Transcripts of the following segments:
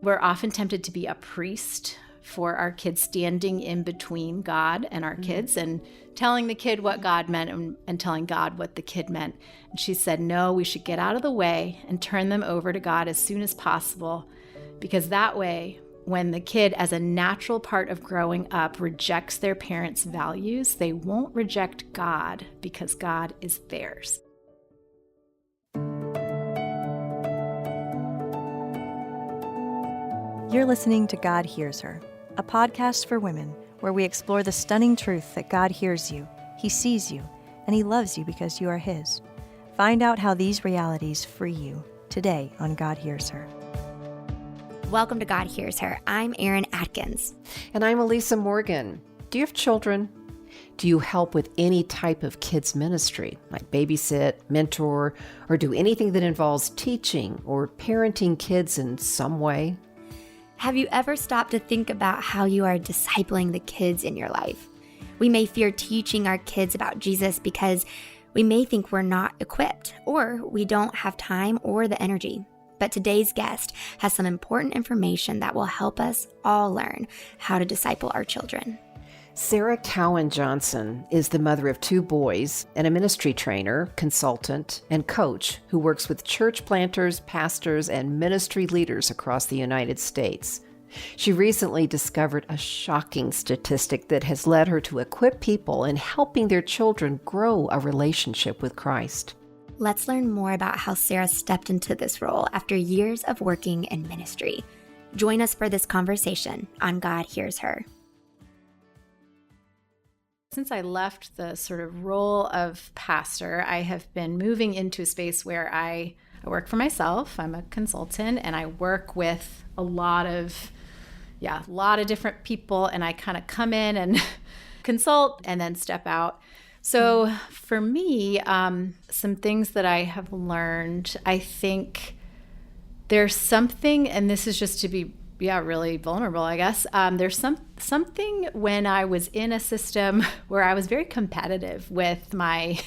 We're often tempted to be a priest for our kids, standing in between God and our kids and telling the kid what God meant and telling God what the kid meant. And she said, no, we should get out of the way and turn them over to God as soon as possible, because that way, when the kid, as a natural part of growing up, rejects their parents' values, they won't reject God because God is theirs. You're listening to God Hears Her, a podcast for women where we explore the stunning truth that God hears you, He sees you, and He loves you because you are His. Find out how these realities free you today on God Hears Her. Welcome to God Hears Her. I'm Eryn Adkins. And I'm Elisa Morgan. Do you have children? Do you help with any type of kids ministry, like babysit, mentor, or do anything that involves teaching or parenting kids in some way? Have you ever stopped to think about how you are discipling the kids in your life? We may fear teaching our kids about Jesus because we may think we're not equipped or we don't have time or the energy. But today's guest has some important information that will help us all learn how to disciple our children. Sarah Cowan Johnson is the mother of 2 boys and a ministry trainer, consultant, and coach who works with church planters, pastors, and ministry leaders across the United States. She recently discovered a shocking statistic that has led her to equip people in helping their children grow a relationship with Christ. Let's learn more about how Sarah stepped into this role after years of working in ministry. Join us for this conversation on God Hears Her. Since I left the sort of role of pastor, I have been moving into a space where I work for myself. I'm a consultant and I work with a lot of different people, and I kind of come in and consult and then step out. So for me, some things that I have learned, I think there's something, and this is just to be really vulnerable, I guess. There's something when I was in a system where I was very competitive with my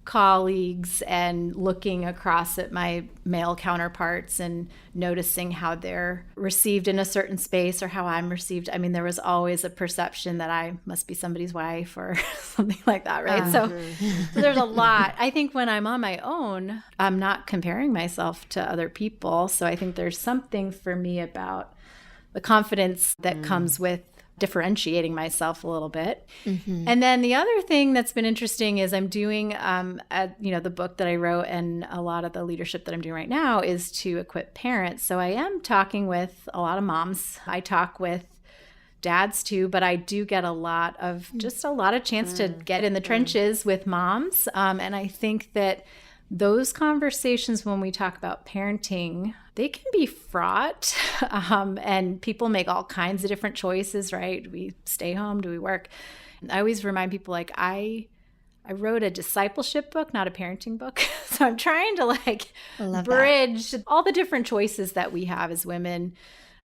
colleagues and looking across at my male counterparts and noticing how they're received in a certain space or how I'm received. I mean, there was always a perception that I must be somebody's wife or something like that, right? So there's a lot. I think when I'm on my own, I'm not comparing myself to other people. So I think there's something for me about the confidence that comes with differentiating myself a little bit. And then the other thing that's been interesting is I'm doing, the book that I wrote and a lot of the leadership that I'm doing right now is to equip parents. So I am talking with a lot of moms. I talk with dads too, but I do get a lot of chance to get in the trenches with moms. And I think that those conversations when we talk about parenting, they can be fraught, and people make all kinds of different choices, right? Do we stay home? Do we work? And I always remind people, like, I wrote a discipleship book, not a parenting book. So I'm trying to bridge all the different choices that we have as women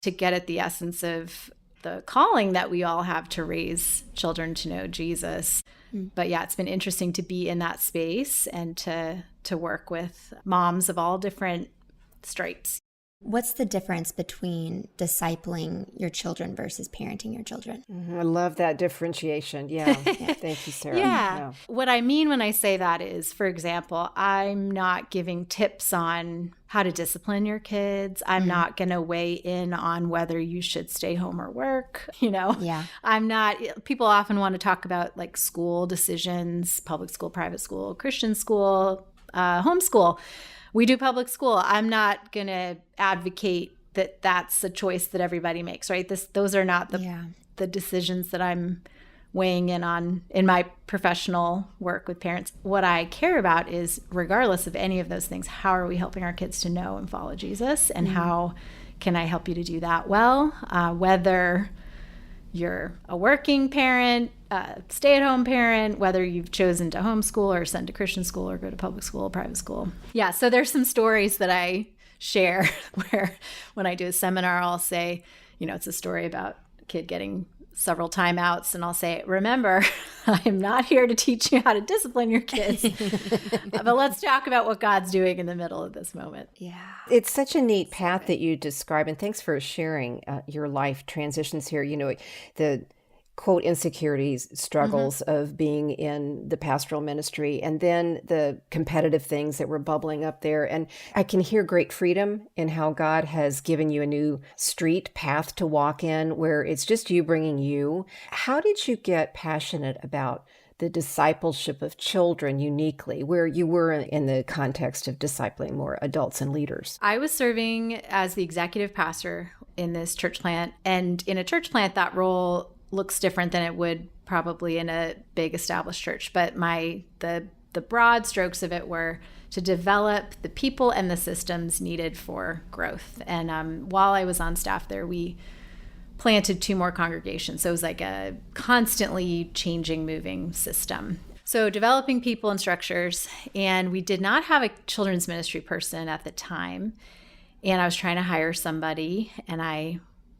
to get at the essence of the calling that we all have to raise children to know Jesus. But yeah, it's been interesting to be in that space and to work with moms of all different stripes. What's the difference between discipling your children versus parenting your children? I love that differentiation. Yeah. Thank you, Sarah. Yeah. What I mean when I say that is, for example, I'm not giving tips on how to discipline your kids. I'm not going to weigh in on whether you should stay home or work. I'm not, people often want to talk about like school decisions, public school, private school, Christian school, homeschool. We do public school. I'm not going to advocate that that's a choice that everybody makes, right? Those are not the decisions that I'm weighing in on in my professional work with parents. What I care about is, regardless of any of those things, how are we helping our kids to know and follow Jesus, and how can I help you to do that well? Whether you're a working parent, a stay-at-home parent, whether you've chosen to homeschool or send to Christian school or go to public school, private school. Yeah, so there's some stories that I share where when I do a seminar, I'll say, it's a story about a kid getting several timeouts and I'll say, remember, I'm not here to teach you how to discipline your kids, but let's talk about what God's doing in the middle of this moment. Yeah. It's such a neat path that you describe, and thanks for sharing your life transitions here. You know, the quote insecurities, struggles of being in the pastoral ministry, and then the competitive things that were bubbling up there. And I can hear great freedom in how God has given you a new street path to walk in where it's just you bringing you. How did you get passionate about the discipleship of children uniquely, where you were in the context of discipling more adults and leaders? I was serving as the executive pastor in this church plant, and in a church plant, that role looks different than it would probably in a big established church. But the broad strokes of it were to develop the people and the systems needed for growth. And while I was on staff there, we planted 2 more congregations. So it was like a constantly changing, moving system. So developing people and structures. And we did not have a children's ministry person at the time. And I was trying to hire somebody, and I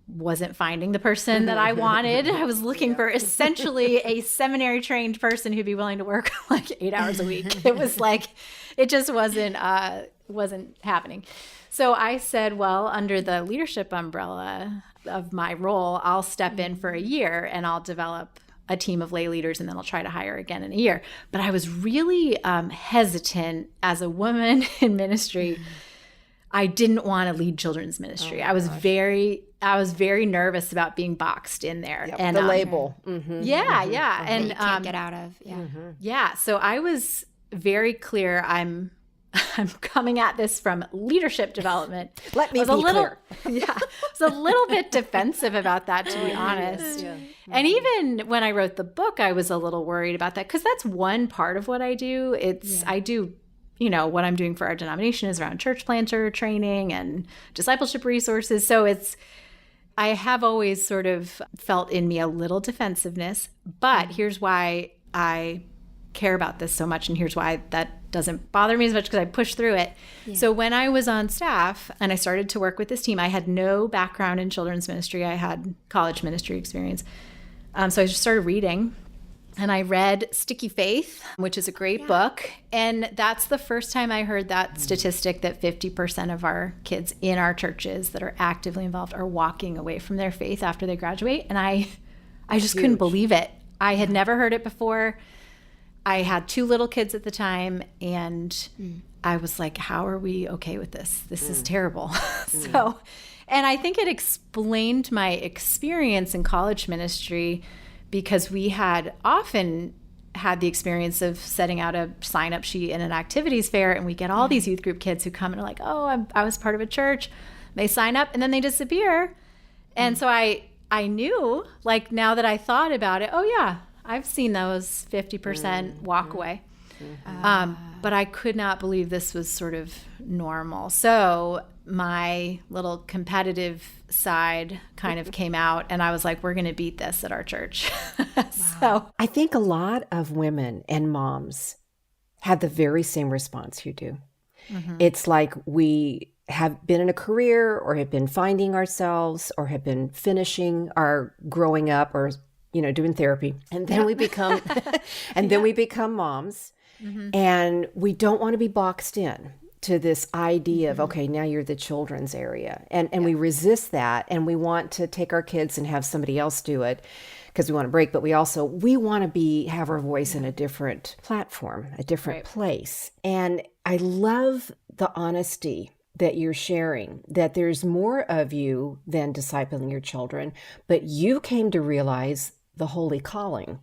wasn't finding the person that I wanted. I was looking for essentially a seminary trained person who'd be willing to work like 8 hours a week. It was like, it just wasn't happening. So I said, well, under the leadership umbrella of my role, I'll step in for a year and I'll develop a team of lay leaders, and then I'll try to hire again in a year. But I was really hesitant as a woman in ministry. I didn't want to lead children's ministry. I was very nervous about being boxed in there. Yep, and the label. Yeah. And you can't get out of. Yeah. Yeah. So I was very clear. I'm coming at this from leadership development. Let me be clear. Yeah. I was a little bit defensive about that, to be honest. Yeah. And even when I wrote the book, I was a little worried about that, because that's one part of what I do. I do, what I'm doing for our denomination is around church planter training and discipleship resources. So I have always sort of felt in me a little defensiveness, but here's why I care about this so much, and here's why that doesn't bother me as much, because I pushed through it. Yeah. So when I was on staff and I started to work with this team, I had no background in children's ministry. I had college ministry experience. So I just started reading. And I read Sticky Faith, which is a great book. And that's the first time I heard that statistic that 50% of our kids in our churches that are actively involved are walking away from their faith after they graduate. And I just couldn't believe it. I had never heard it before. I had 2 little kids at the time, and I was like, how are we okay with this? This is terrible. So, and I think it explained my experience in college ministry, because we had often had the experience of setting out a sign-up sheet in an activities fair, and we get all these youth group kids who come and are like, oh, I was part of a church. They sign up, and then they disappear. And so I knew, like, now that I thought about it, oh, yeah, I've seen those 50% walk away. But I could not believe this was sort of normal. So my little competitive side kind of came out, and I was like, we're going to beat this at our church. So I think a lot of women and moms have the very same response you do. It's like we have been in a career, or have been finding ourselves, or have been finishing our growing up, or doing therapy, and then we become then we become moms, and we don't want to be boxed in to this idea of, okay, now you're the children's area. And we resist that, and we want to take our kids and have somebody else do it because we want to break, but we want to have our voice in a different platform, a different place. And I love the honesty that you're sharing, that there's more of you than discipling your children, but you came to realize the holy calling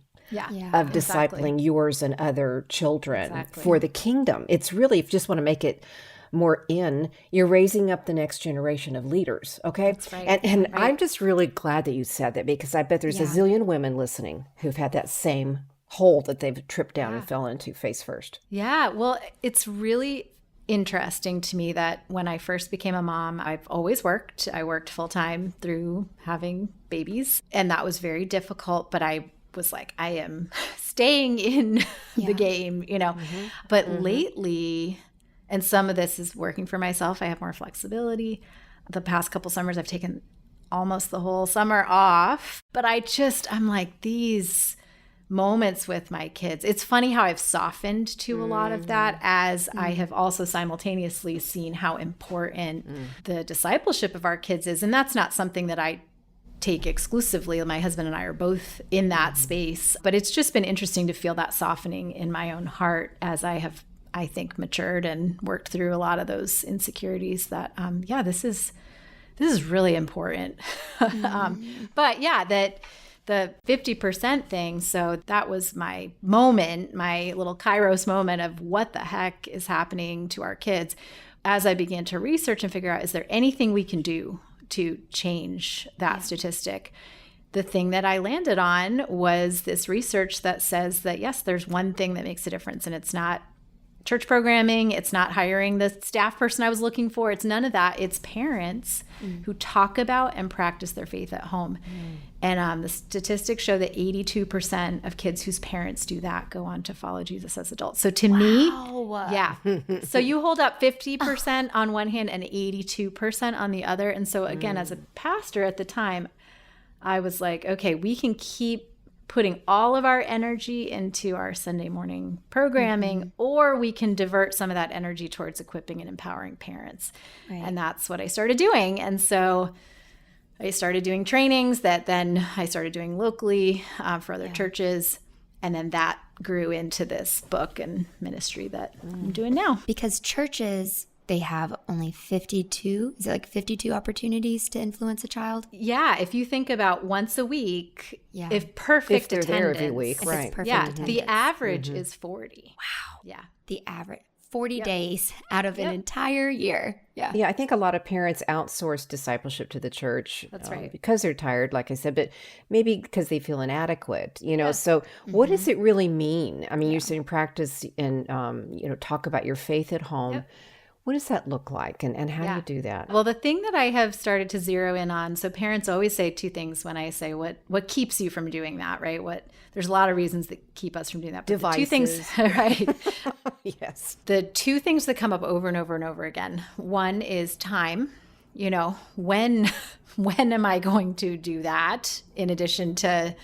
of discipling yours and other children for the kingdom. It's really, if you just want to make it more you're raising up the next generation of leaders, okay? That's right. And I'm just really glad that you said that, because I bet there's a zillion women listening who've had that same hole that they've tripped down and fell into face first. Yeah, well, it's really interesting to me that when I first became a mom, I've always worked. I worked full-time through having babies, and that was very difficult, but I was like, I am staying in the game, But lately, and some of this is working for myself, I have more flexibility. The past couple summers, I've taken almost the whole summer off. But I'm like, these moments with my kids, it's funny how I've softened to a lot of that as I have also simultaneously seen how important the discipleship of our kids is. And that's not something that I take exclusively. My husband and I are both in that space, but it's just been interesting to feel that softening in my own heart as I have, I think, matured and worked through a lot of those insecurities that, this is really important. But yeah, that the 50% thing. So that was my moment, my little Kairos moment of what the heck is happening to our kids. As I began to research and figure out, is there anything we can do to change that statistic? The thing that I landed on was this research that says that, yes, there's one thing that makes a difference, and it's not church programming. It's not hiring the staff person I was looking for. It's none of that. It's parents who talk about and practice their faith at home. And the statistics show that 82% of kids whose parents do that go on to follow Jesus as adults. So to me, yeah. So you hold up 50% on one hand and 82% on the other. And so again, as a pastor at the time, I was like, okay, we can keep putting all of our energy into our Sunday morning programming, or we can divert some of that energy towards equipping and empowering parents. Right. And that's what I started doing. And so I started doing trainings that then I started doing locally for other churches. And then that grew into this book and ministry that I'm doing now. Because churches, they have only 52, is it like 52 opportunities to influence a child? Yeah, if you think about once a week, if perfect if they're attendance. there every week, right. The average is 40. Wow. Yeah. The average. 40 days out of an entire year. Yeah. Yeah, I think a lot of parents outsource discipleship to the church. That's right. Because they're tired, like I said, but maybe because they feel inadequate, So what does it really mean? I mean, you're saying practice and, talk about your faith at home. Yep. What does that look like, and how do you do that? Well, the thing that I have started to zero in on, so parents always say two things when I say what keeps you from doing that, right? There's a lot of reasons that keep us from doing that. But Devices. The two things, right? Yes. The two things that come up over and over and over again. One is time. When am I going to do that in addition to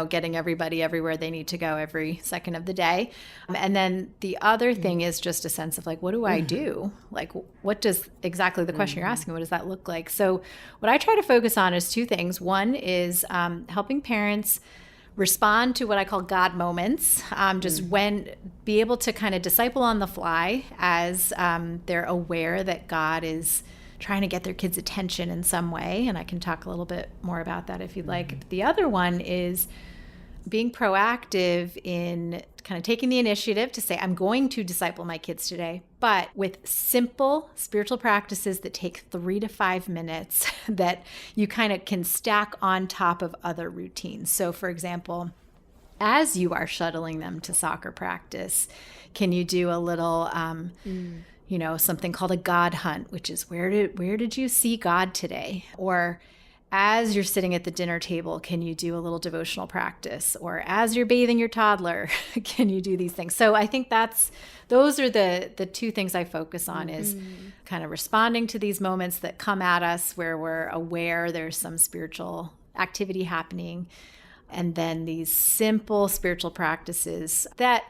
getting everybody everywhere they need to go every second of the day. And then the other thing is just a sense of like, what do I do? Like, what does exactly the question you're asking, what does that look like? So what I try to focus on is two things. One is helping parents respond to what I call God moments, be able to kind of disciple on the fly as they're aware that God is trying to get their kids' attention in some way. And I can talk a little bit more about that if you'd like. The other one is being proactive in kind of taking the initiative to say, I'm going to disciple my kids today, but with simple spiritual practices that take 3 to 5 minutes that you kind of can stack on top of other routines. So for example, as you are shuttling them to soccer practice, can you do a little, something called a God hunt, which is where did you see God today? Or as you're sitting at the dinner table, can you do a little devotional practice? Or as you're bathing your toddler, can you do these things? So I think those are the two things I focus on is kind of responding to these moments that come at us where we're aware there's some spiritual activity happening. And then these simple spiritual practices that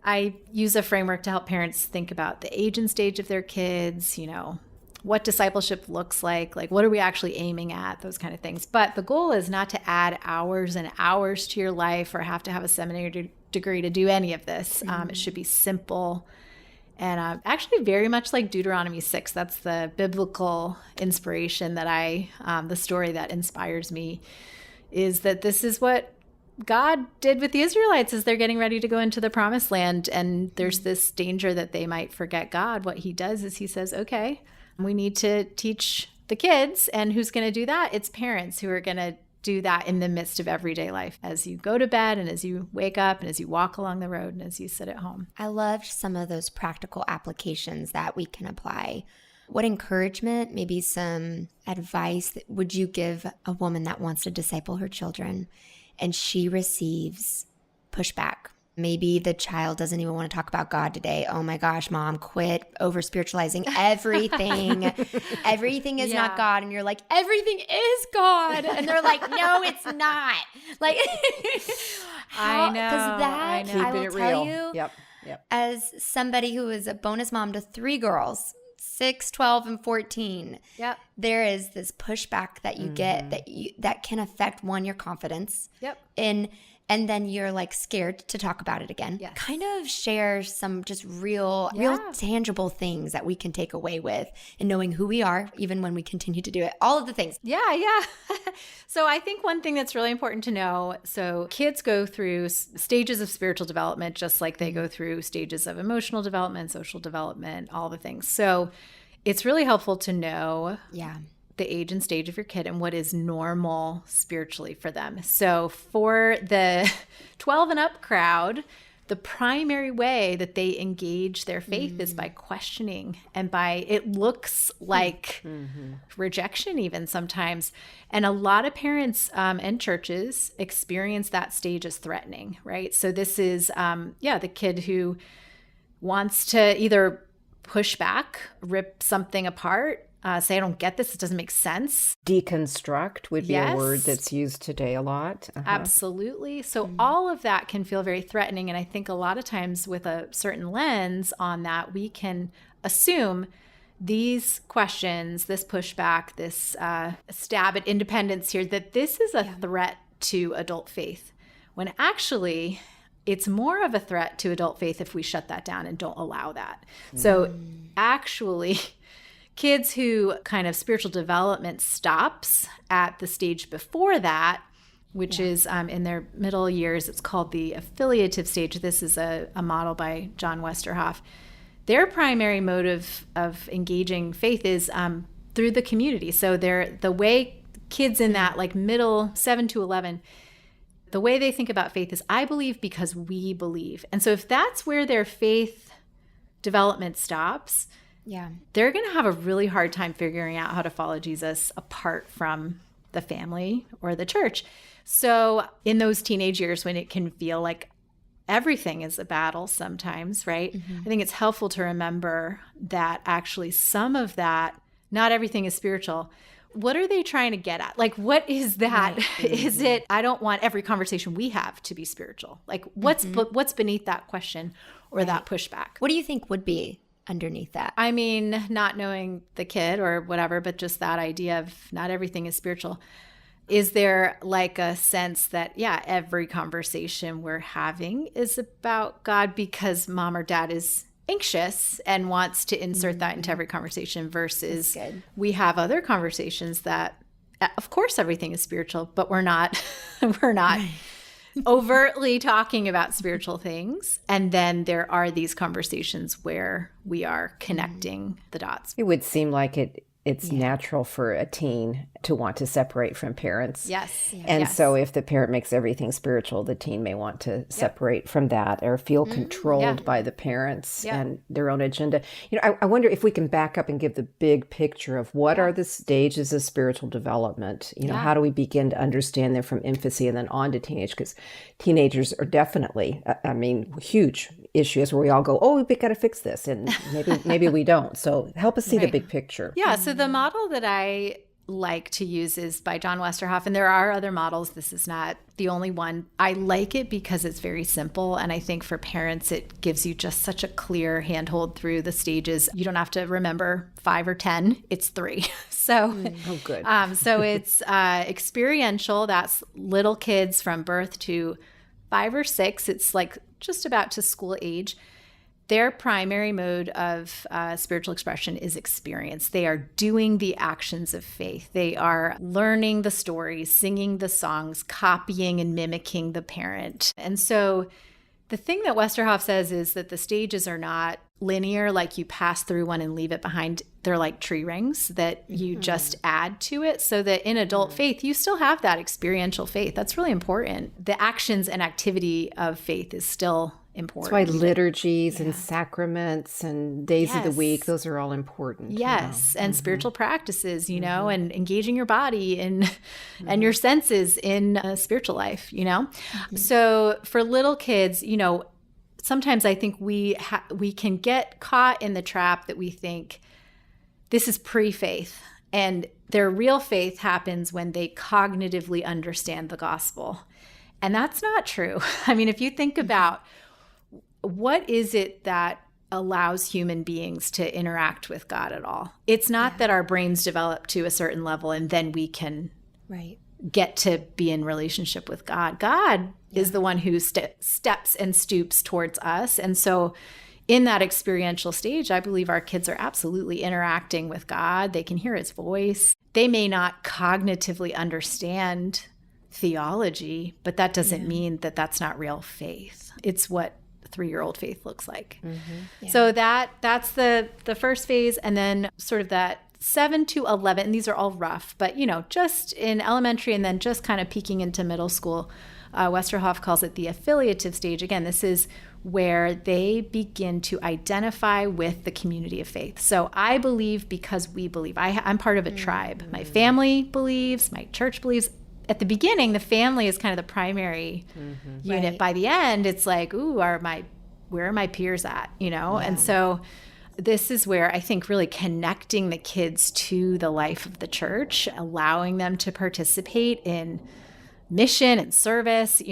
I use a framework to help parents think about the age and stage of their kids, what discipleship looks like what are we actually aiming at, those kind of things. But the goal is not to add hours and hours to your life or have to have a seminary degree to do any of this. It should be simple and actually very much like Deuteronomy 6. That's the biblical inspiration that the story that inspires me is that this is what God did with the Israelites as they're getting ready to go into the promised land. And there's this danger that they might forget God. What he does is he says, okay, we need to teach the kids. And who's going to do that? It's parents who are going to do that in the midst of everyday life as you go to bed and as you wake up and as you walk along the road and as you sit at home. I loved some of those practical applications that we can apply. What encouragement, maybe some advice would you give a woman that wants to disciple her children and she receives pushback Maybe the child doesn't even want to talk about God today. Oh my gosh, mom, quit over spiritualizing everything. Everything is not God. And you're like, everything is God. And they're like, no, it's not. Like, I know. Because that, Keeping I will it tell real. you, Yep. as somebody who is a bonus mom to 3 girls, 6, 12, and 14, Yep. there is this pushback that you get that can affect, one, your confidence. Yep. And then you're like scared to talk about it again. Yes. Kind of share some just real tangible things that we can take away with and knowing who we are, even when we continue to do it. All of the things. Yeah. So I think one thing that's really important to know, so kids go through stages of spiritual development, just like they go through stages of emotional development, social development, all the things. So it's really helpful to know the age and stage of your kid and what is normal spiritually for them. So for the 12 and up crowd, the primary way that they engage their faith is by questioning and by, it looks like rejection even sometimes. And a lot of parents and churches experience that stage as threatening, right? So this is, the kid who wants to either push back, rip something apart, say, I don't get this. It doesn't make sense. Deconstruct would be a word that's used today a lot. Absolutely. So all of that can feel very threatening. And I think a lot of times with a certain lens on that, we can assume these questions, this pushback, this stab at independence here, that this is a threat to adult faith, when actually it's more of a threat to adult faith if we shut that down and don't allow that. So actually, kids who kind of spiritual development stops at the stage before that, which is in their middle years, it's called the affiliative stage. This is a model by John Westerhoff. Their primary motive of engaging faith is through the community. So the way kids in that like middle 7 to 11, the way they think about faith is, I believe because we believe. And so if that's where their faith development stops, they're going to have a really hard time figuring out how to follow Jesus apart from the family or the church. So in those teenage years when it can feel like everything is a battle sometimes, right? I think it's helpful to remember that actually some of that, not everything is spiritual. What are they trying to get at? Like, what is that? Is it, I don't want every conversation we have to be spiritual. Like, what's beneath that question or that pushback? What do you think would be underneath that? I mean, not knowing the kid or whatever, but just that idea of not everything is spiritual. Is there like a sense that, every conversation we're having is about God because mom or dad is anxious and wants to insert that into every conversation, versus we have other conversations that, of course, everything is spiritual, but we're not overtly talking about spiritual things. And then there are these conversations where we are connecting the dots. It would seem like it's natural for a teen to want to separate from parents. Yes. And so if the parent makes everything spiritual, the teen may want to separate from that or feel controlled by the parents and their own agenda. You know, I wonder if we can back up and give the big picture of what are the stages of spiritual development? You know, how do we begin to understand them from infancy and then on to teenage? Because teenagers are definitely, huge issues where we all go, oh, we got to fix this. And maybe we don't. So help us see the big picture. Yeah. So the model that I like to use is by John Westerhoff, and there are other models. This is not the only one. I like it because it's very simple, and I think for parents it gives you just such a clear handhold through the stages. You don't have to remember 5 or 10, it's 3. So good. So it's experiential. That's little kids from birth to 5 or 6. It's like just about to school age. Their primary mode of spiritual expression is experience. They are doing the actions of faith. They are learning the stories, singing the songs, copying and mimicking the parent. And so the thing that Westerhoff says is that the stages are not linear, like you pass through one and leave it behind. They're like tree rings that you just add to it, so that in adult faith, you still have that experiential faith. That's really important. The actions and activity of faith is still important. That's why liturgies and sacraments and days of the week, those are all important. Yes. And spiritual practices, you know, and engaging your body and your senses in a spiritual life, you know. So for little kids, you know, sometimes I think we can get caught in the trap that we think this is pre-faith, and their real faith happens when they cognitively understand the gospel. And that's not true. I mean, if you think about what is it that allows human beings to interact with God at all, it's not that our brains develop to a certain level and then we can get to be in relationship with God. God is the one who steps and stoops towards us. And so in that experiential stage, I believe our kids are absolutely interacting with God. They can hear his voice. They may not cognitively understand theology, but that doesn't mean that that's not real faith. It's what 3-year-old faith looks like. So that's the first phase. And then sort of that 7 to 11, and these are all rough, but just in elementary and then just kind of peeking into middle school, Westerhoff calls it the affiliative stage. Again, this is where they begin to identify with the community of faith. So I believe because we believe. I'm part of a tribe. My family believes, my church believes. At the beginning, the family is kind of the primary unit. By the end, it's like, ooh, where are my peers at? And so this is where I think really connecting the kids to the life of the church, allowing them to participate in mission and service,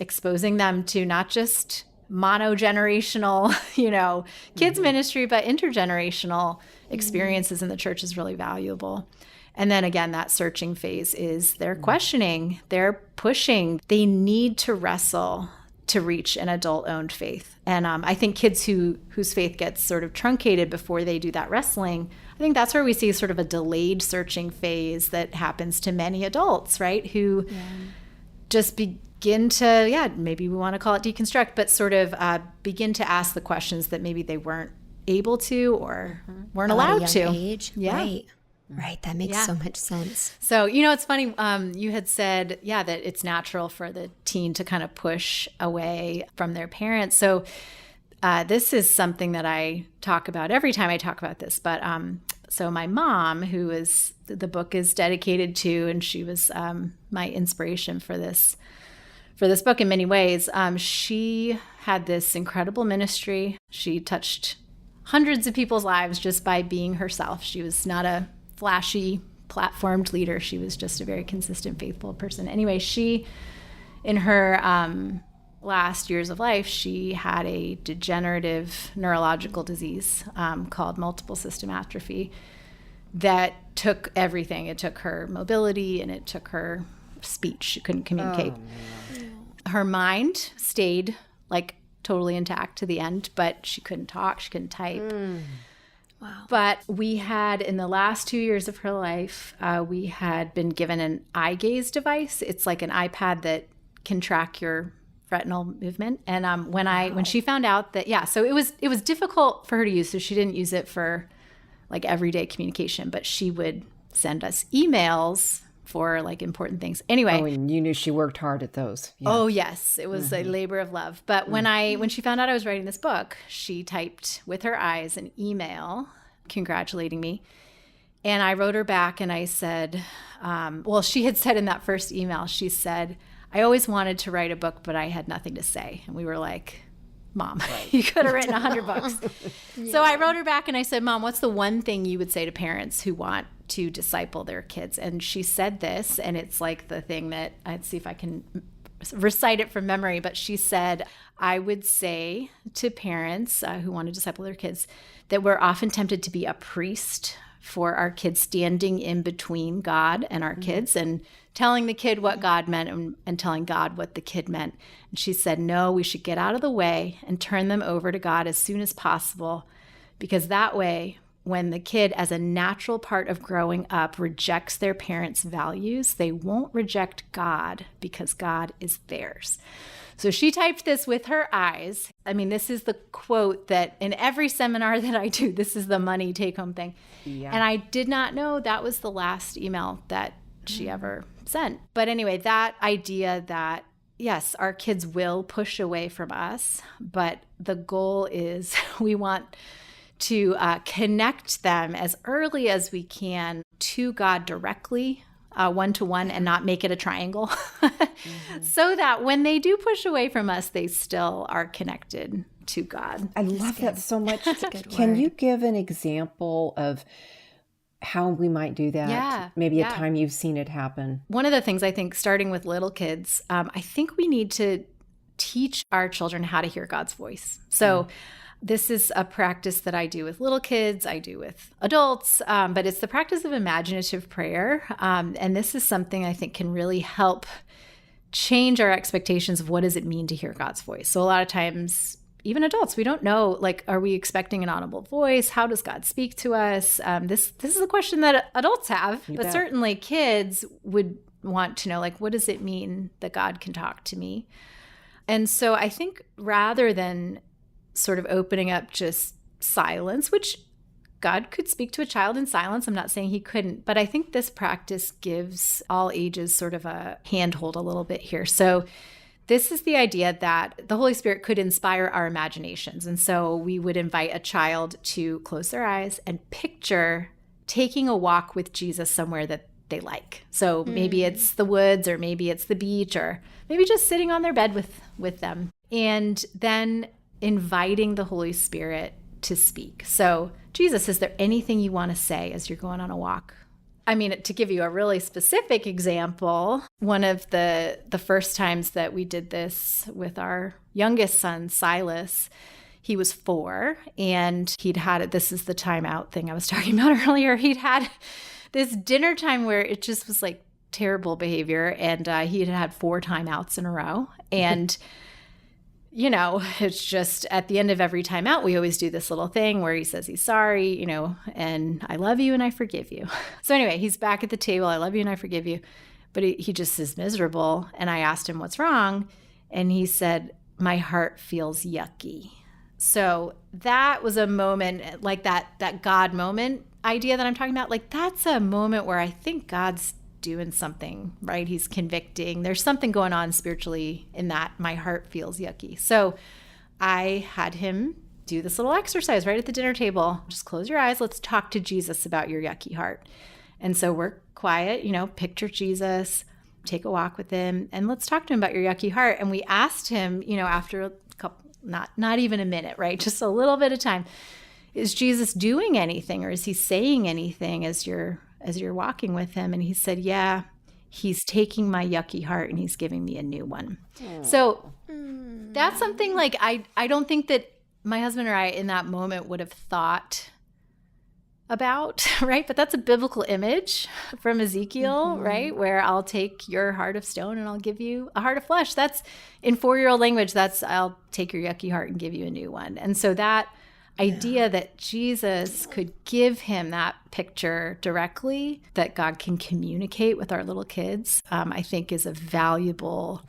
exposing them to not just mono-generational, kids ministry, but intergenerational experiences in the church is really valuable. And then again, that searching phase is they're questioning, they're pushing, they need to wrestle to reach an adult-owned faith. And I think kids whose faith gets sort of truncated before they do that wrestling, I think that's where we see sort of a delayed searching phase that happens to many adults, right? Who just begin to, maybe we want to call it deconstruct, but sort of begin to ask the questions that maybe they weren't able to or weren't allowed at a young to. Age. Right. That makes so much sense. So, it's funny. You had said, that it's natural for the teen to kind of push away from their parents. So this is something that I talk about every time I talk about this. But so my mom, who is the book is dedicated to, and she was my inspiration for this book in many ways. She had this incredible ministry. She touched hundreds of people's lives just by being herself. She was not a flashy, platformed leader. She was just a very consistent, faithful person. Anyway, she, in her last years of life, she had a degenerative neurological disease called multiple system atrophy that took everything. It took her mobility and it took her speech. She couldn't communicate. Her mind stayed like totally intact to the end, but she couldn't talk, she couldn't type. Wow. But we had, in the last 2 years of her life, we had been given an eye gaze device. It's like an iPad that can track your retinal movement. And when she found out that, so it was difficult for her to use. So she didn't use it for like everyday communication, but she would send us emails for like important things. Anyway. Oh, and you knew she worked hard at those. Yeah. Oh, yes. It was a labor of love. But when she found out I was writing this book, she typed with her eyes an email congratulating me. And I wrote her back and I said, she had said in that first email, she said, I always wanted to write a book, but I had nothing to say. And we were like, Mom, you could have written 100 books. So I wrote her back and I said, Mom, what's the one thing you would say to parents who want to disciple their kids? And she said this, and it's like the thing that I'd see if I can recite it from memory, but she said, I would say to parents who want to disciple their kids that we're often tempted to be a priest for our kids, standing in between God and our kids and telling the kid what God meant and telling God what the kid meant. And she said, no, we should get out of the way and turn them over to God as soon as possible, because that way, when the kid, as a natural part of growing up, rejects their parents' values, they won't reject God because God is theirs. So she typed this with her eyes. I mean, this is the quote that in every seminar that I do, this is the money take-home thing. Yeah. And I did not know that was the last email that she ever sent. But anyway, that idea that, yes, our kids will push away from us, but the goal is we want to connect them as early as we can to God directly one-to-one and not make it a triangle so that when they do push away from us, they still are connected to God. I love that so much. good Can word. you give an example of how we might do that? Yeah, Maybe yeah. a time you've seen it happen. One of the things I think, starting with little kids, I think we need to teach our children how to hear God's voice. So this is a practice that I do with little kids, I do with adults, but it's the practice of imaginative prayer. And this is something I think can really help change our expectations of what does it mean to hear God's voice. So a lot of times, even adults, we don't know, like, are we expecting an audible voice? How does God speak to us? This is a question that adults have, but bet. certainly kids would want to know, like, what does it mean that God can talk to me? And so I think rather than sort of opening up just silence, which God could speak to a child in silence, I'm not saying he couldn't, but I think this practice gives all ages sort of a handhold a little bit here. So this is the idea that the Holy Spirit could inspire our imaginations. And so we would invite a child to close their eyes and picture taking a walk with Jesus somewhere that they like. So maybe it's the woods, or maybe it's the beach, or maybe just sitting on their bed with them. And then inviting the Holy Spirit to speak. So, Jesus, is there anything you want to say as you're going on a walk? I mean, to give you a really specific example, one of the first times that we did this with our youngest son, Silas, he was 4, and he'd had it. This is the timeout thing I was talking about earlier. He'd had this dinner time where it just was like terrible behavior, and he had 4 timeouts in a row. And you know, it's just at the end of every timeout, we always do this little thing where he says he's sorry, you know, and I love you and I forgive you. So anyway, he's back at the table. I love you and I forgive you. But he just is miserable. And I asked him what's wrong. And he said, my heart feels yucky. So that was a moment like that God moment idea that I'm talking about. Like, that's a moment where I think God's doing something, right? He's convicting. There's something going on spiritually in that my heart feels yucky. So I had him do this little exercise right at the dinner table. Just close your eyes. Let's talk to Jesus about your yucky heart. And so we're quiet, you know, picture Jesus, take a walk with him, and let's talk to him about your yucky heart. And we asked him, you know, after a couple, not even a minute, right? Just a little bit of time. Is Jesus doing anything, or is he saying anything as you're walking with him? And he said, yeah, he's taking my yucky heart and he's giving me a new one. So that's something like I don't think that my husband or I in that moment would have thought about, right? But that's a biblical image from Ezekiel, right? Where I'll take your heart of stone and I'll give you a heart of flesh. That's in 4-year-old language. That's I'll take your yucky heart and give you a new one. And so that idea that Jesus could give him that picture directly, that God can communicate with our little kids, I think is a valuable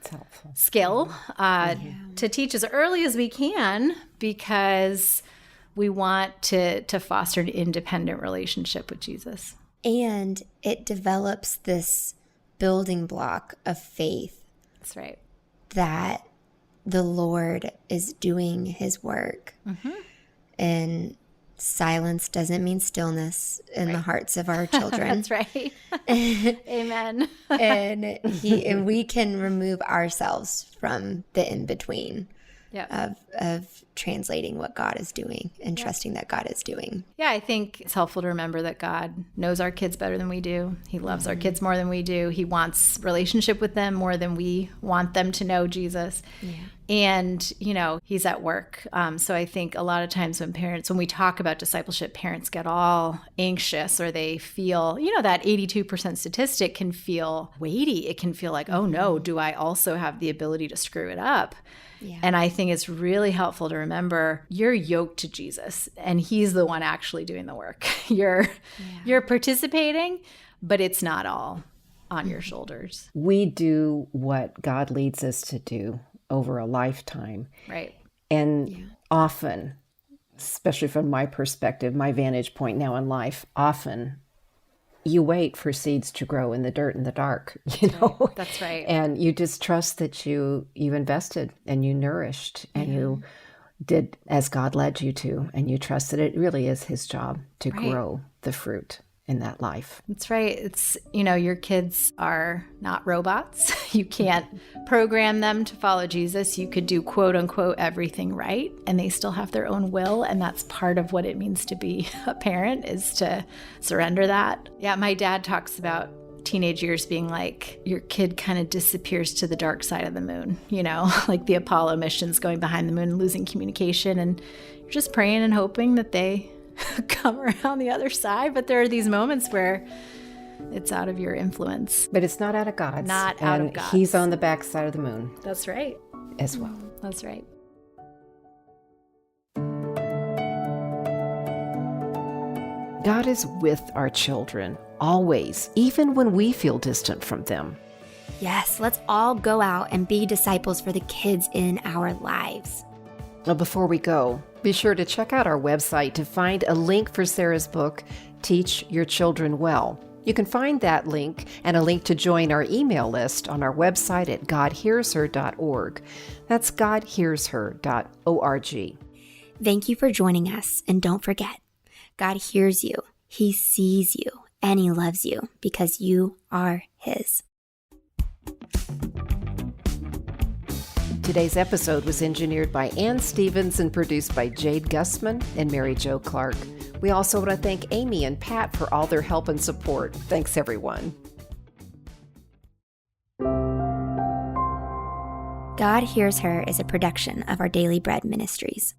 skill to teach as early as we can, because we want to foster an independent relationship with Jesus. And it develops this building block of faith. That's right. That the Lord is doing his work. And silence doesn't mean stillness in the hearts of our children. That's right. Amen. And we can remove ourselves from the in-between of translating what God is doing and trusting that God is doing. Yeah, I think it's helpful to remember that God knows our kids better than we do. He loves our kids more than we do. He wants relationship with them more than we want them to know Jesus. Yeah. And, you know, he's at work. So I think a lot of times when we talk about discipleship, parents get all anxious, or they feel, you know, that 82% statistic can feel weighty. It can feel like, oh no, do I also have the ability to screw it up? Yeah. And I think it's really helpful to remember you're yoked to Jesus and he's the one actually doing the work. You're participating, but it's not all on your shoulders. We do what God leads us to do over a lifetime. Right. And often, especially from my perspective, my vantage point now in life, often you wait for seeds to grow in the dirt and the dark, you know? That's right. And you just trust that you invested and you nourished and you did as God led you to, and you trust that it really is his job to grow the fruit in that life. That's right. It's, your kids are not robots. You can't program them to follow Jesus. You could do quote unquote everything right, and they still have their own will. And that's part of what it means to be a parent, is to surrender that. Yeah, my dad talks about teenage years being like your kid kind of disappears to the dark side of the moon, like the Apollo missions, going behind the moon and losing communication. And you're just praying and hoping that they come around the other side. But there are these moments where it's out of your influence. But it's not out of God's. Not out of God's. He's on the backside of the moon. That's right. As well. That's right. God is with our children, always, even when we feel distant from them. Yes, let's all go out and be disciples for the kids in our lives. Well, before we go, be sure to check out our website to find a link for Sarah's book, Teach Your Children Well. You can find that link and a link to join our email list on our website at godhearsher.org. That's godhearsher.org. Thank you for joining us, and don't forget, God hears you, He sees you, and He loves you because you are His. Today's episode was engineered by Ann Stevens and produced by Jade Gusman and Mary Jo Clark. We also want to thank Amy and Pat for all their help and support. Thanks, everyone. God Hears Her is a production of Our Daily Bread Ministries.